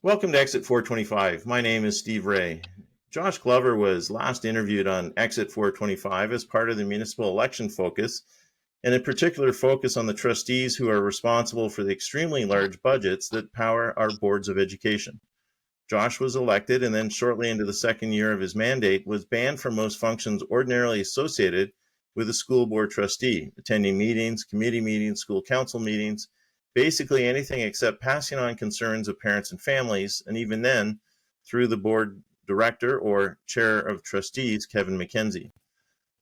Welcome to Exit 425. My name is Steve Ray. Josh Glover was last interviewed on Exit 425 as part of the municipal election focus, and in particular focus on the trustees who are responsible for the extremely large budgets that power our boards of education. Josh was elected and then shortly into the second year of his mandate was banned from most functions ordinarily associated with a school board trustee, attending meetings, committee meetings, school council meetings, basically anything except passing on concerns of parents and families, and even then, through the board director or chair of trustees, Kevin McKenzie.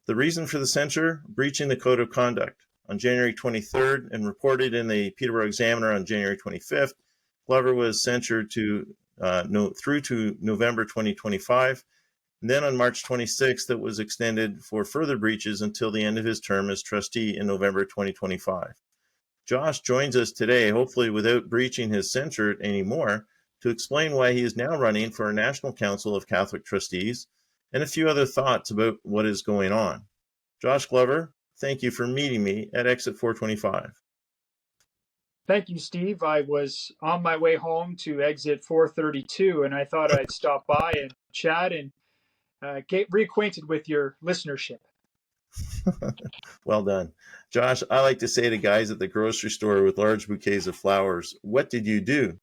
The reason for the censure? Breaching the code of conduct. On January 23rd and reported in the Peterborough Examiner on January 25th, Glover was censured through to November 2025. And then on March 26th, it was extended for further breaches until the end of his term as trustee in November 2025. Josh joins us today, hopefully without breaching his censure anymore, to explain why he is now running for a National Council of Catholic Trustees and a few other thoughts about what is going on. Josh Glover, thank you for meeting me at Exit 425. Thank you, Steve. I was on my way home to Exit 432, and I thought I'd stop by and chat and get reacquainted with your listenership. Well done. Josh, I like to say to guys at the grocery store with large bouquets of flowers, what did you do?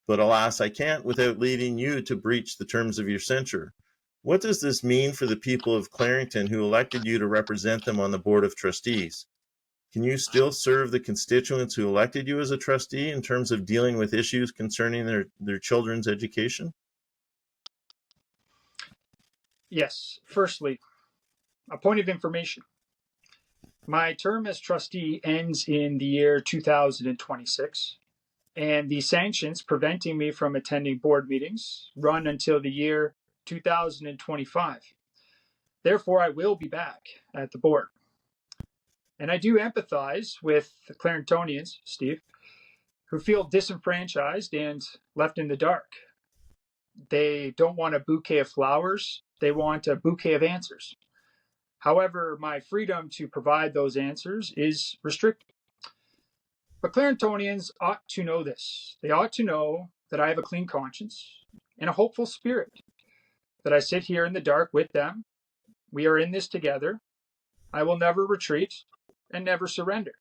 But alas, I can't without leading you to breach the terms of your censure. What does this mean for the people of Clarington who elected you to represent them on the Board of Trustees? Can you still serve the constituents who elected you as a trustee in terms of dealing with issues concerning their children's education? Yes. Firstly, a point of information. My term as trustee ends in the year 2026, and the sanctions preventing me from attending board meetings run until the year 2025. Therefore, I will be back at the board. And I do empathize with the Claringtonians, Steve, who feel disenfranchised and left in the dark. They don't want a bouquet of flowers, they want a bouquet of answers. However, my freedom to provide those answers is restricted. But Claringtonians ought to know this. They ought to know that I have a clean conscience and a hopeful spirit, that I sit here in the dark with them. We are in this together. I will never retreat and never surrender.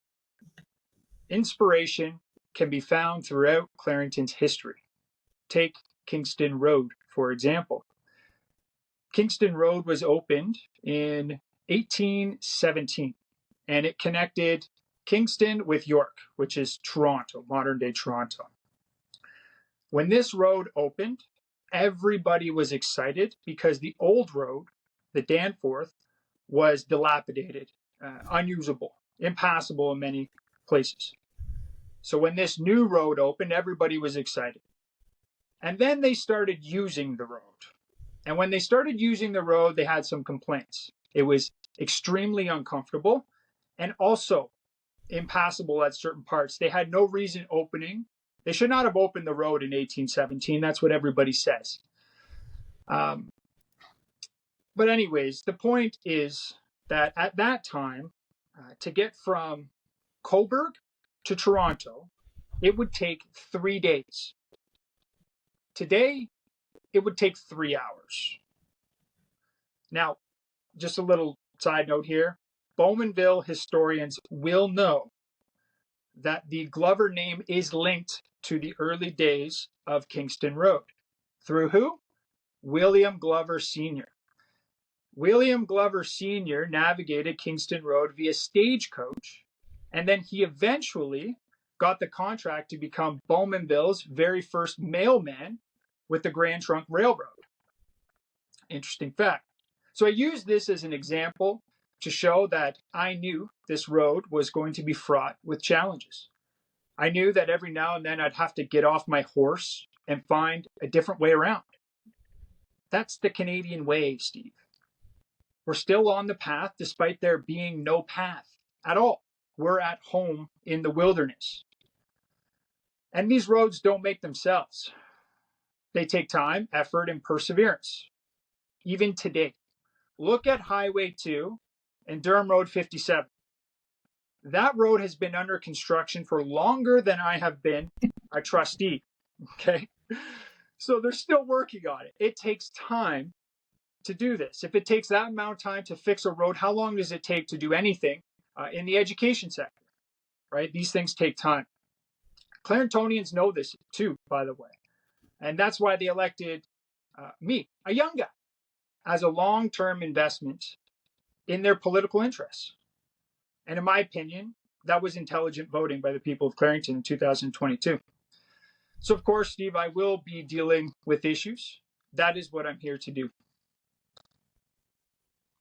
Inspiration can be found throughout Clarington's history. Take Kingston Road, for example. Kingston Road was opened in 1817, and it connected Kingston with York, which is Toronto, modern-day Toronto. When this road opened, everybody was excited because the old road, the Danforth, was dilapidated, unusable, impassable in many places. So when this new road opened, everybody was excited. And then they started using the road. And when they started using the road, they had some complaints. It was extremely uncomfortable and also impassable at certain parts. They had no reason opening. They should not have opened the road in 1817. That's what everybody says. But anyways, the point is that at that time, to get from Cobourg to Toronto, it would take 3 days. Today, it would take 3 hours. Now, just a little side note here. Bowmanville historians will know that the Glover name is linked to the early days of Kingston Road. Through who? William Glover Sr. William Glover Sr. navigated Kingston Road via stagecoach, and then he eventually got the contract to become Bowmanville's very first mailman with the Grand Trunk Railroad. Interesting fact. So I use this as an example to show that I knew this road was going to be fraught with challenges. I knew that every now and then I'd have to get off my horse and find a different way around. That's the Canadian way, Steve. We're still on the path despite there being no path at all. We're at home in the wilderness. And these roads don't make themselves. They take time, effort, and perseverance. Even today, look at Highway 2 and Durham Road 57. That road has been under construction for longer than I have been a trustee. Okay? So they're still working on it. It takes time to do this. If it takes that amount of time to fix a road, how long does it take to do anything in the education sector, right? These things take time. Claringtonians know this too, by the way. And that's why they elected me, a young guy, as a long-term investment in their political interests. And in my opinion, that was intelligent voting by the people of Clarington in 2022. So, of course, Steve, I will be dealing with issues. That is what I'm here to do.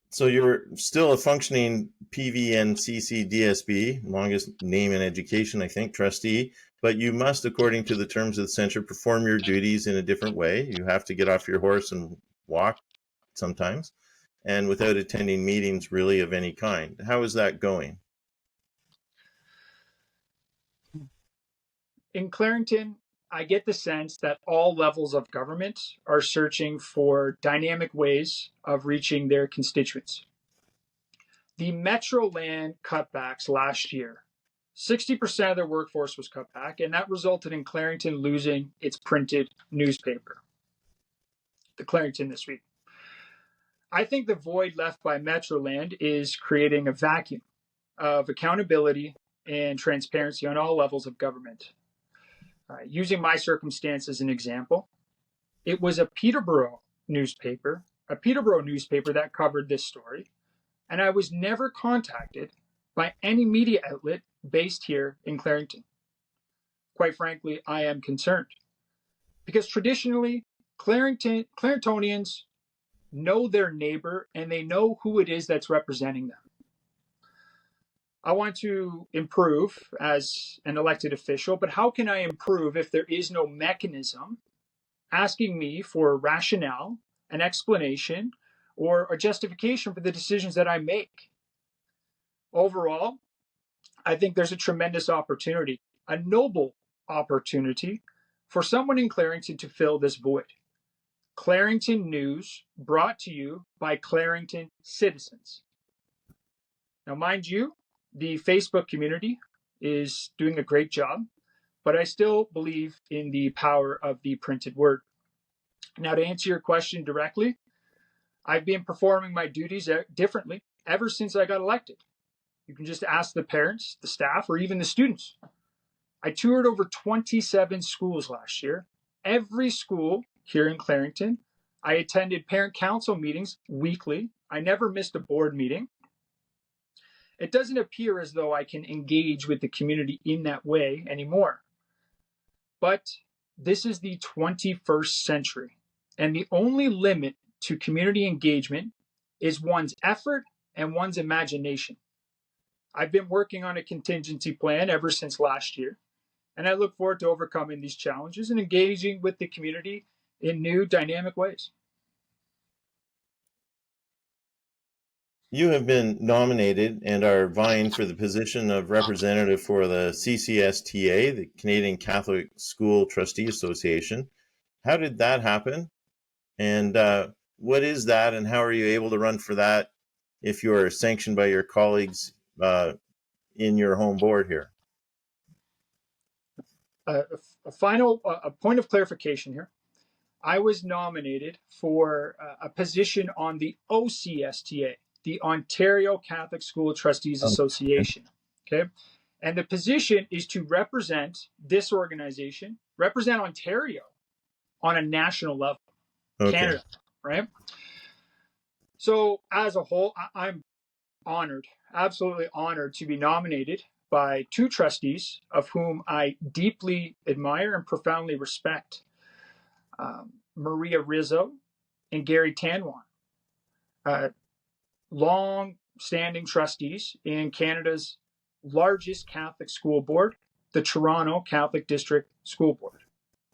So you're still a functioning PVNCCDSB, longest name in education, I think, trustee, but you must, according to the terms of the censure, perform your duties in a different way. You have to get off your horse and walk sometimes, and without attending meetings really of any kind. How is that going? In Clarington, I get the sense that all levels of government are searching for dynamic ways of reaching their constituents. The Metro land cutbacks last year, 60% of their workforce was cut back, and that resulted in Clarington losing its printed newspaper, the Clarington This Week. I think the void left by Metroland is creating a vacuum of accountability and transparency on all levels of government. Using my circumstance as an example, it was a Peterborough newspaper that covered this story, and I was never contacted by any media outlet based here in Clarington. Quite frankly, I am concerned because traditionally, Claringtonians know their neighbor and they know who it is that's representing them. I want to improve as an elected official, but how can I improve if there is no mechanism asking me for a rationale, an explanation, or a justification for the decisions that I make? Overall, I think there's a tremendous opportunity, a noble opportunity for someone in Clarington to fill this void. Clarington News brought to you by Clarington citizens. Now, mind you, the Facebook community is doing a great job, but I still believe in the power of the printed word. Now, to answer your question directly, I've been performing my duties differently ever since I got elected. You can just ask the parents, the staff, or even the students. I toured over 27 schools last year. Every school here in Clarington. I attended parent council meetings weekly. I never missed a board meeting. It doesn't appear as though I can engage with the community in that way anymore. But this is the 21st century, and the only limit to community engagement is one's effort and one's imagination. I've been working on a contingency plan ever since last year, and I look forward to overcoming these challenges and engaging with the community in new, dynamic ways. You have been nominated and are vying for the position of representative for the CCSTA, the Canadian Catholic School Trustee Association. How did that happen? And what is that, and how are you able to run for that if you are sanctioned by your colleagues in your home board here? A point of clarification here. I was nominated for a position on the OCSTA, the Ontario Catholic School Trustees Association. Okay. And the position is to represent this organization, represent Ontario on a national level, Canada, right? So as a whole, I'm honored, absolutely honored to be nominated by two trustees of whom I deeply admire and profoundly respect. Maria Rizzo and Gary Tanwan, long-standing trustees in Canada's largest Catholic school board, the Toronto Catholic District School Board.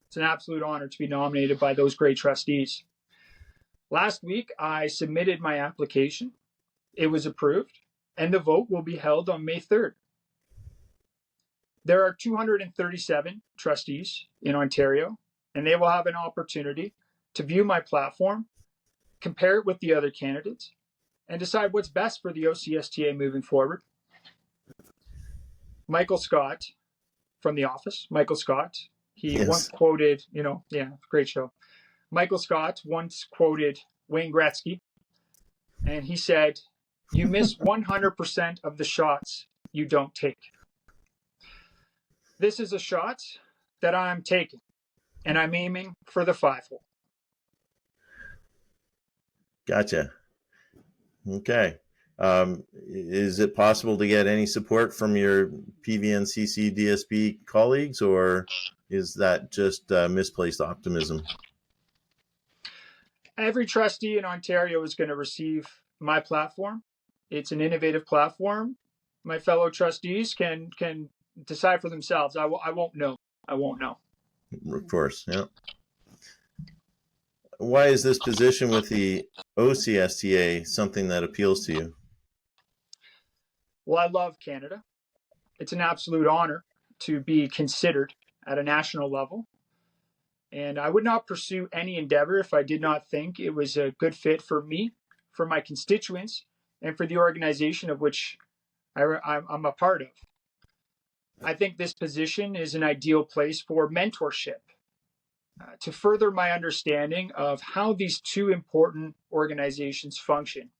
It's an absolute honor to be nominated by those great trustees. Last week, I submitted my application. It was approved, and the vote will be held on May 3rd. There are 237 trustees in Ontario, and they will have an opportunity to view my platform, compare it with the other candidates, and decide what's best for the OCSTA moving forward. Michael Scott from the office, He once Yes. quoted, great show. Michael Scott once quoted Wayne Gretzky, and he said, "You miss 100% of the shots you don't take." This is a shot that I'm taking, and I'm aiming for the 5-hole. Gotcha. Okay. Is it possible to get any support from your PVNCCDSB colleagues, or is that just misplaced optimism? Every trustee in Ontario is going to receive my platform. It's an innovative platform. My fellow trustees can decide for themselves. I won't know. I won't know. Of course, yeah. Why is this position with the OCSTA something that appeals to you? Well, I love Canada. It's an absolute honor to be considered at a national level. And I would not pursue any endeavor if I did not think it was a good fit for me, for my constituents, and for the organization of which I'm a part of. I think this position is an ideal place for mentorship to further my understanding of how these two important organizations function.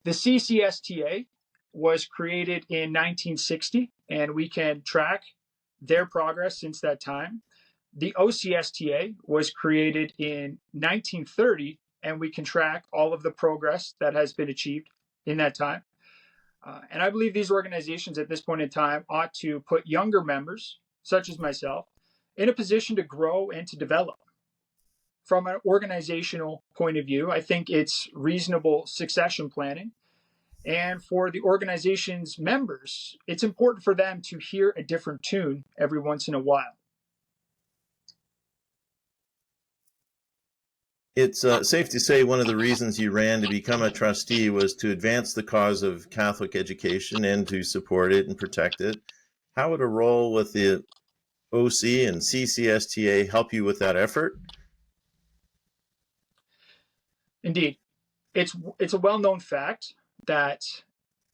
The CCSTA was created in 1960, and we can track their progress since that time. The OCSTA was created in 1930, and we can track all of the progress that has been achieved in that time. And I believe these organizations at this point in time ought to put younger members, such as myself, in a position to grow and to develop. From an organizational point of view, I think it's reasonable succession planning. And for the organization's members, it's important for them to hear a different tune every once in a while. It's safe to say one of the reasons you ran to become a trustee was to advance the cause of Catholic education and to support it and protect it. How would a role with the OC and CCSTA help you with that effort? Indeed, it's a well-known fact that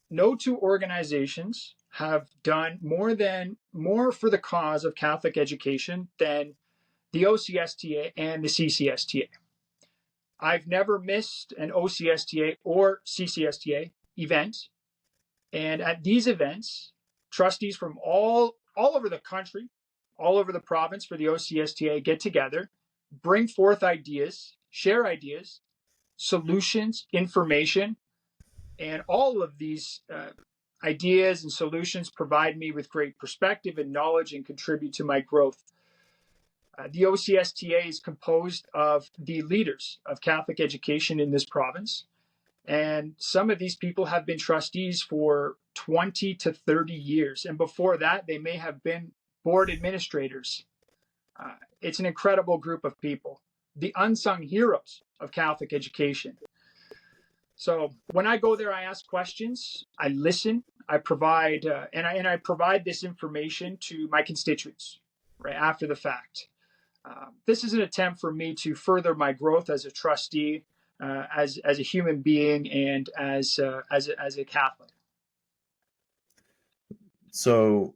no two organizations have done more for the cause of Catholic education than the OCSTA and the CCSTA. I've never missed an OCSTA or CCSTA event, and at these events, trustees from all over the country, all over the province for the OCSTA get together, bring forth ideas, share ideas, solutions, information, and all of these ideas and solutions provide me with great perspective and knowledge and contribute to my growth. The OCSTA is composed of the leaders of Catholic education in this province. And some of these people have been trustees for 20 to 30 years. And before that, they may have been board administrators. It's an incredible group of people, the unsung heroes of Catholic education. So when I go there, I ask questions, I listen, I provide, and I provide this information to my constituents right after the fact. This is an attempt for me to further my growth as a trustee, as a human being, and as a Catholic. So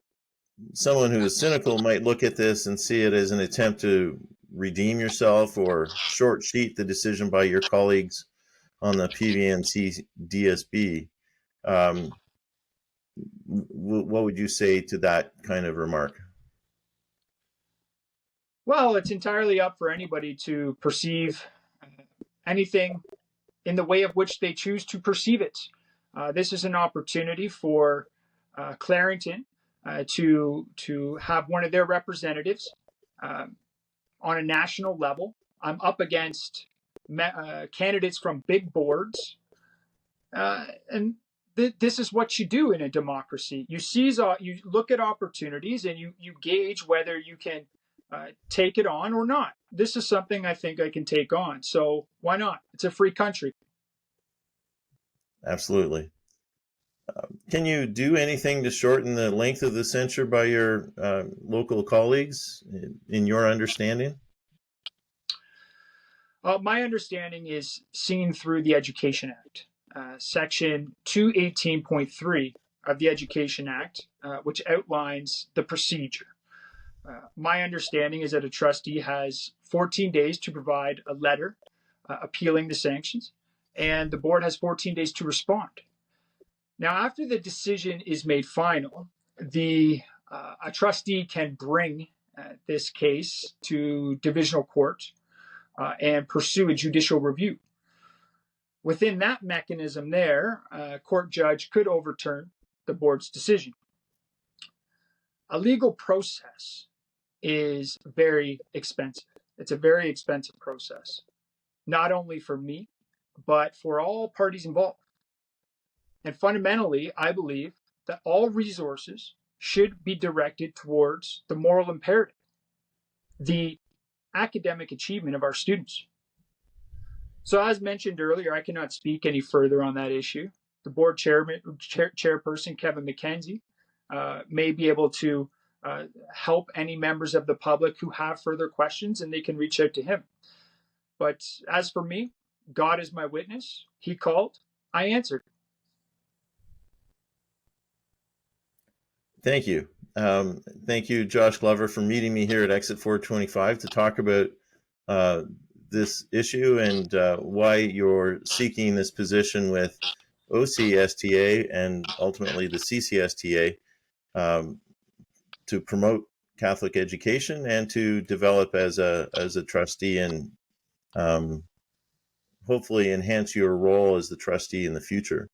someone who is cynical might look at this and see it as an attempt to redeem yourself or short sheet the decision by your colleagues on the PVNCCDSB. What would you say to that kind of remark? Well, it's entirely up for anybody to perceive anything in the way of which they choose to perceive it. This is an opportunity for Clarington to have one of their representatives on a national level. I'm up against candidates from big boards, and this is what you do in a democracy. You look at opportunities and you gauge whether you can take it on or not. This is something I think I can take on. So why not? It's a free country. Absolutely. Can you do anything to shorten the length of the censure by your local colleagues, in your understanding? My understanding is seen through the Education Act, Section 218.3 of the Education Act, which outlines the procedure. My understanding is that a trustee has 14 days to provide a letter appealing the sanctions, and the board has 14 days to respond. Now, after the decision is made final, a trustee can bring this case to divisional court and pursue a judicial review. Within that mechanism there, a court judge could overturn the board's decision. A legal process is very expensive. It's a very expensive process, not only for me, but for all parties involved. And fundamentally, I believe that all resources should be directed towards the moral imperative, the academic achievement of our students. So as mentioned earlier, I cannot speak any further on that issue. The board chairperson, Kevin McKenzie, may be able to help any members of the public who have further questions, and they can reach out to him. But as for me, God is my witness. He called, I answered. Thank you. Thank you, Josh Glover, for meeting me here at Exit 425 to talk about this issue and why you're seeking this position with OCSTA and ultimately the CCSTA to promote Catholic education and to develop as a trustee and hopefully enhance your role as the trustee in the future.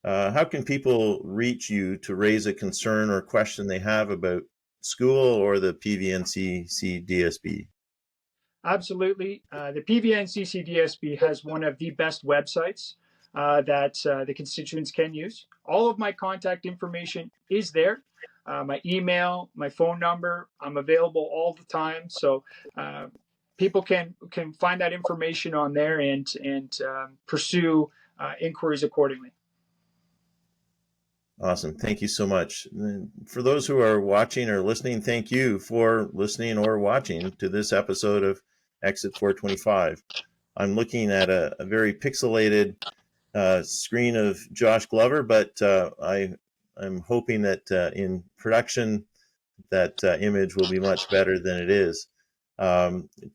How can people reach you to raise a concern or question they have about school or the PVNCCDSB? Absolutely. The PVNCCDSB has one of the best websites that the constituents can use. All of my contact information is there. My email, my phone number, I'm available all the time. So people can find that information on there and pursue inquiries accordingly. Awesome. Thank you so much. For those who are watching or listening, thank you for listening or watching to this episode of Exit 425. I'm looking at a very pixelated screen of Josh Glover, but I'm hoping that in production that image will be much better than it is.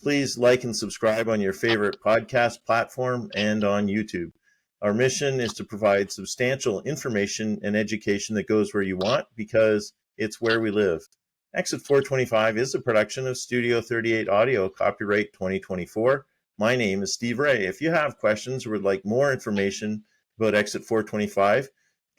Please like and subscribe on your favorite podcast platform and on YouTube. Our mission is to provide substantial information and education that goes where you want because it's where we live. Exit 425 is a production of Studio 38 Audio, copyright 2024. My name is Steve Ray. If you have questions or would like more information about Exit 425,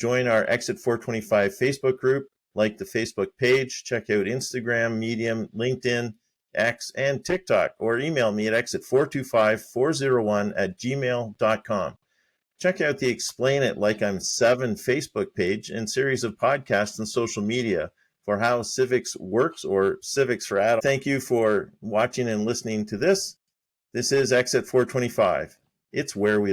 join our Exit 425 Facebook group, like the Facebook page, check out Instagram, Medium, LinkedIn, X, and TikTok, or email me at exit425401@gmail.com. Check out the Explain It Like I'm 7 Facebook page and series of podcasts and social media for how civics works or civics for adults. Thank you for watching and listening to this. This is Exit 425. It's where we live.